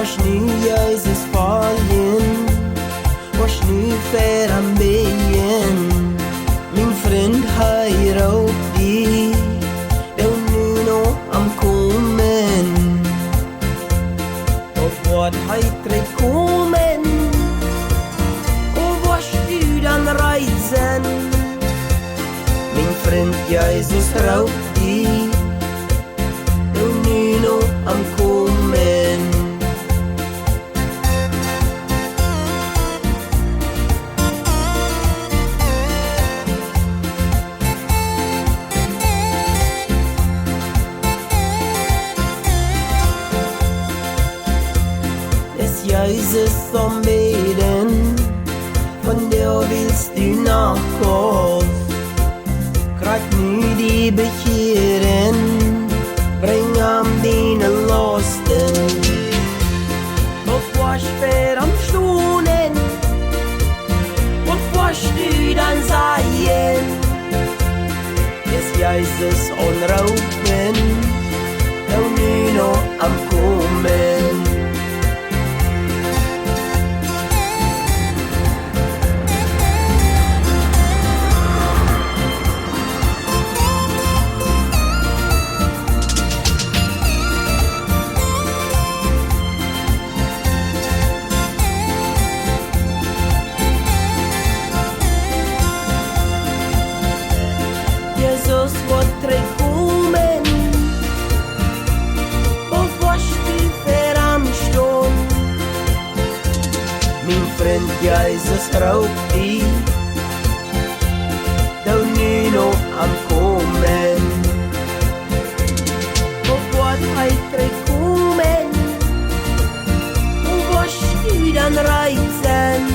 was nu Jezus fallen, was nu ver aan been. Mijn vriend hij roept die, dan nu nog am komen. Of wat hij trekt komen, of was u dan reizen? Mijn vriend Jezus roept die, dan nu nog am komen. Jezus aanbeden, van jou willst du nachkost. Krijg nu die bekeren, breng aan die lasten. Of was ver am stonen, of was du dan zijn? Is Jezus onroepen, nou nu nog am komen. Jesus wat Trigj komen, of was du ver am ston? Mijn vriend Jezus roept die, dan nu nog am komen. Of wat hij Trigj komen, of was du dan reizen?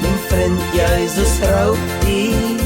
Mijn vriend Jezus roept die,